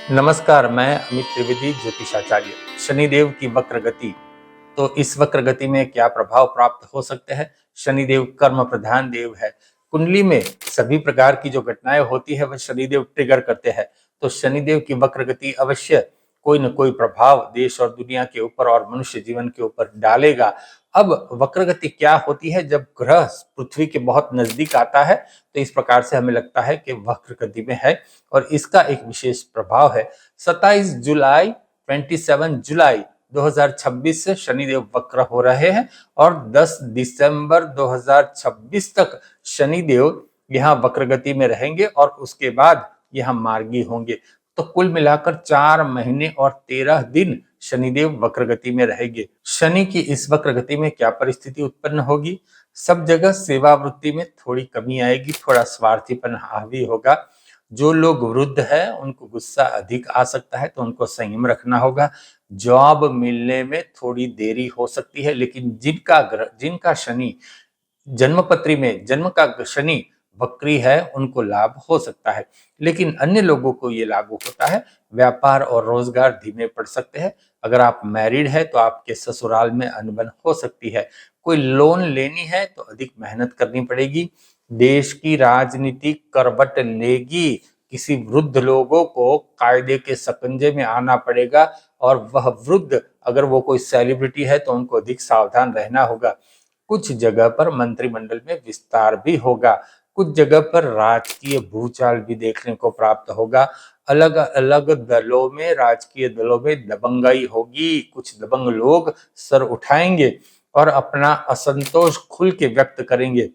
नमस्कार, मैं अमित त्रिवेदी, ज्योतिषाचार्य। शनिदेव की वक्र गति, तो इस वक्र गति में क्या प्रभाव प्राप्त हो सकते हैं? शनिदेव कर्म प्रधान देव है। कुंडली में सभी प्रकार की जो घटनाएं होती है वह शनिदेव ट्रिगर करते हैं। तो शनिदेव की वक्र गति अवश्य कोई न कोई प्रभाव देश और दुनिया के ऊपर और मनुष्य जीवन के ऊपर डालेगा। अब वक्र गति क्या होती है? जब ग्रह पृथ्वी के बहुत नजदीक आता है तो इस प्रकार से हमें लगता है कि वक्र गति में है, और इसका एक विशेष प्रभाव है। 27 जुलाई 2026 से शनिदेव वक्र हो रहे हैं और 10 दिसंबर 2026 तक शनिदेव यहाँ वक्र गति में रहेंगे और उसके बाद यहाँ मार्गी होंगे। तो कुल मिलाकर 4 महीने और 13 दिन शनिदेव वक्र गति में रहेंगे। शनि की इस वक्र गति में क्या परिस्थिति उत्पन्न होगी? सब जगह सेवा वृत्ति में थोड़ी कमी आएगी, थोड़ा स्वार्थीपन हावी होगा। जो लोग वृद्ध है उनको गुस्सा अधिक आ सकता है, तो उनको संयम रखना होगा। जॉब मिलने में थोड़ी देरी हो सकती है, लेकिन जिनका शनि जन्मपत्री में जन्म का शनि वक्री है उनको लाभ हो सकता है, लेकिन अन्य लोगों को ये लागू होता है। व्यापार और रोजगार धीमे पड़ सकते हैं। अगर आप मैरिड है तो आपके ससुराल में अनबन हो सकती है। कोई लोन लेनी है तो अधिक मेहनत करनी पड़ेगी। देश की राजनीति करवट लेगी। किसी वृद्ध लोगों को कायदे के शिकंजे में आना पड़ेगा, और वह वृद्ध अगर वो कोई सेलिब्रिटी है तो उनको अधिक सावधान रहना होगा। कुछ जगह पर मंत्रिमंडल में विस्तार भी होगा। कुछ जगह पर राजकीय भूचाल भी देखने को प्राप्त होगा। अलग अलग दलों में, राजकीय दलों में दबंगाई होगी। कुछ दबंग लोग सर उठाएंगे और अपना असंतोष खुल के व्यक्त करेंगे।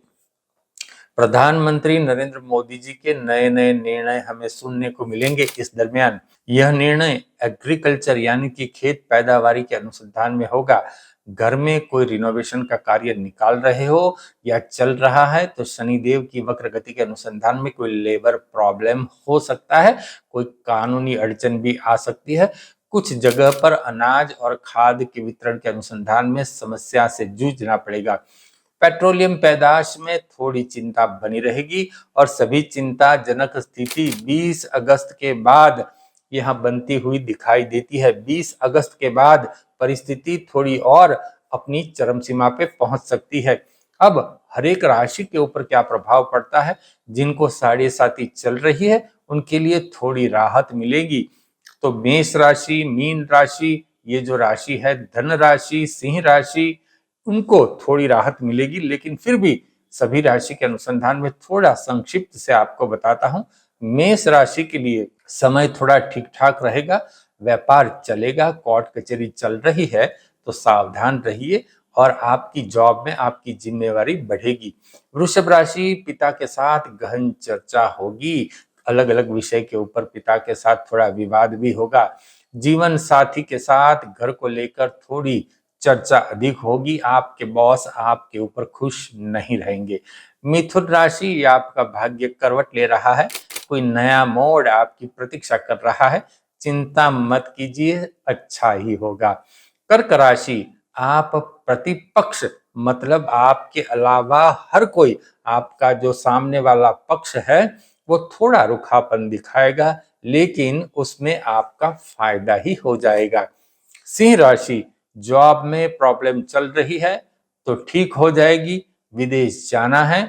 प्रधानमंत्री नरेंद्र मोदी जी के नए नए निर्णय हमें सुनने को मिलेंगे इस दरमियान। यह निर्णय एग्रीकल्चर यानी कि खेत पैदावारी के अनुसंधान में होगा। घर में कोई रिनोवेशन का कार्य निकाल रहे हो या चल रहा है तो शनिदेव की वक्र गति के अनुसंधान में कोई लेबर प्रॉब्लम हो सकता है, कोई कानूनी अड़चन भी आ सकती है। कुछ जगह पर अनाज और खाद के वितरण के अनुसंधान में समस्या से जूझना पड़ेगा। पेट्रोलियम पैदाश में थोड़ी चिंता बनी रहेगी, और सभी चिंताजनक स्थिति 20 अगस्त के बाद यहाँ बनती हुई दिखाई देती है। 20 अगस्त के बाद परिस्थिति थोड़ी और अपनी चरम सीमा पे पहुंच सकती है। अब हर एक राशि के ऊपर क्या प्रभाव पड़ता है? जिनको साढ़े साथी चल रही है उनके लिए थोड़ी राहत मिलेगी। तो मेष राशि, मीन राशि, ये जो राशि है धन राशि, सिंह राशि, उनको थोड़ी राहत मिलेगी, लेकिन फिर भी सभी राशि के अनुसंधान में थोड़ा संक्षिप्त से आपको बताता हूं। मेष राशि के लिए समय थोड़ा ठीक ठाक रहेगा। व्यापार चलेगा। कोर्ट कचहरी चल रही है तो सावधान रहिए, और आपकी जॉब में आपकी जिम्मेवारी बढ़ेगी। वृषभ राशि, पिता के साथ गहन चर्चा होगी। अलग अलग विषय के ऊपर पिता के साथ थोड़ा विवाद भी होगा। जीवन साथी के साथ घर को लेकर थोड़ी चर्चा अधिक होगी। आपके बॉस आपके ऊपर खुश नहीं रहेंगे। मिथुन राशि, आपका भाग्य करवट ले रहा है। कोई नया मोड़ आपकी प्रतीक्षा कर रहा है। चिंता मत कीजिए, अच्छा ही होगा। कर्क राशि, आप प्रतिपक्ष मतलब आपके अलावा हर कोई, आपका जो सामने वाला पक्ष है वो थोड़ा रुखापन दिखाएगा, लेकिन उसमें आपका फायदा ही हो जाएगा। सिंह राशि, जॉब में प्रॉब्लम चल रही है तो ठीक हो जाएगी। विदेश जाना है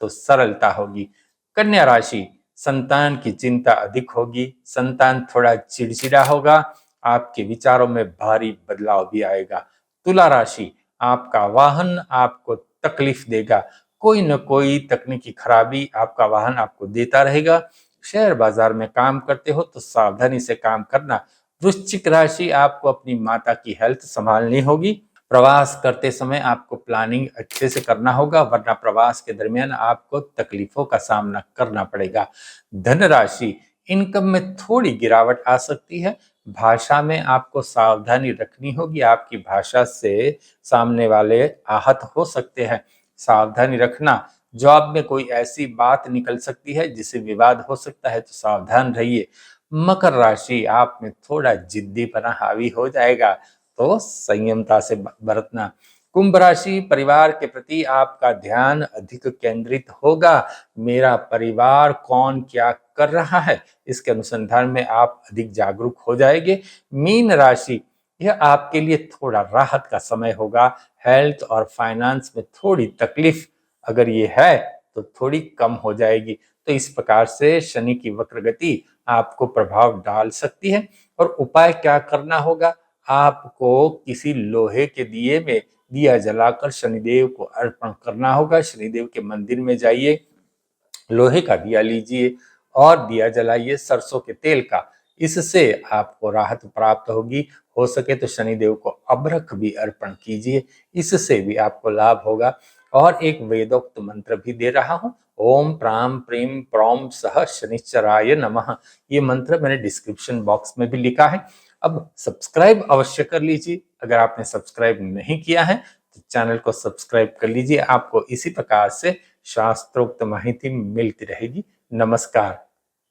तो सरलता होगी। कन्या राशि, संतान की चिंता अधिक होगी। संतान थोड़ा चिड़चिड़ा होगा। आपके विचारों में भारी बदलाव भी आएगा। तुला राशि, आपका वाहन आपको तकलीफ देगा। कोई न कोई तकनीकी खराबी आपका वाहन आपको देता रहेगा। शेयर बाजार में काम करते हो तो सावधानी से काम करना। वृश्चिक राशि, आपको अपनी माता की हेल्थ संभालनी होगी। प्रवास करते समय आपको प्लानिंग अच्छे से करना होगा, वरना प्रवास के दरमियान आपको तकलीफों का सामना करना पड़ेगा। धन राशि, इनकम में थोड़ी गिरावट आ सकती है। भाषा में आपको सावधानी रखनी होगी। आपकी भाषा से सामने वाले आहत हो सकते हैं, सावधानी रखना। जॉब में कोई ऐसी बात निकल सकती है जिससे विवाद हो सकता है, तो सावधान रहिए। मकर राशि, आप में थोड़ा जिद्दीपना हावी हो जाएगा, तो संयमता से बरतना। कुंभ राशि, परिवार के प्रति आपका ध्यान अधिक केंद्रित होगा। मेरा परिवार कौन क्या कर रहा है, इसके अनुसंधान में आप अधिक जागरूक हो जाएंगे। मीन राशि, यह आपके लिए थोड़ा राहत का समय होगा। हेल्थ और फाइनेंस में थोड़ी तकलीफ अगर ये है तो थोड़ी कम हो जाएगी। तो इस प्रकार से शनि की वक्र गति आपको प्रभाव डाल सकती है। और उपाय क्या करना होगा, आपको किसी लोहे के दिए में दिया जलाकर शनिदेव को अर्पण करना होगा। शनिदेव के मंदिर में जाइए, लोहे का दिया लीजिए और दिया जलाइए सरसों के तेल का। इससे आपको राहत प्राप्त होगी। हो सके तो शनिदेव को अभ्रक भी अर्पण कीजिए, इससे भी आपको लाभ होगा। और एक वेदोक्त मंत्र भी दे रहा हूं, ओम प्राम प्रीम प्रौम सह शनिश्चराय नमः। ये मंत्र मैंने डिस्क्रिप्शन बॉक्स में भी लिखा है। अब सब्सक्राइब अवश्य कर लीजिए, अगर आपने सब्सक्राइब नहीं किया है तो चैनल को सब्सक्राइब कर लीजिए। आपको इसी प्रकार से शास्त्रोक्त माहिती मिलती रहेगी। नमस्कार।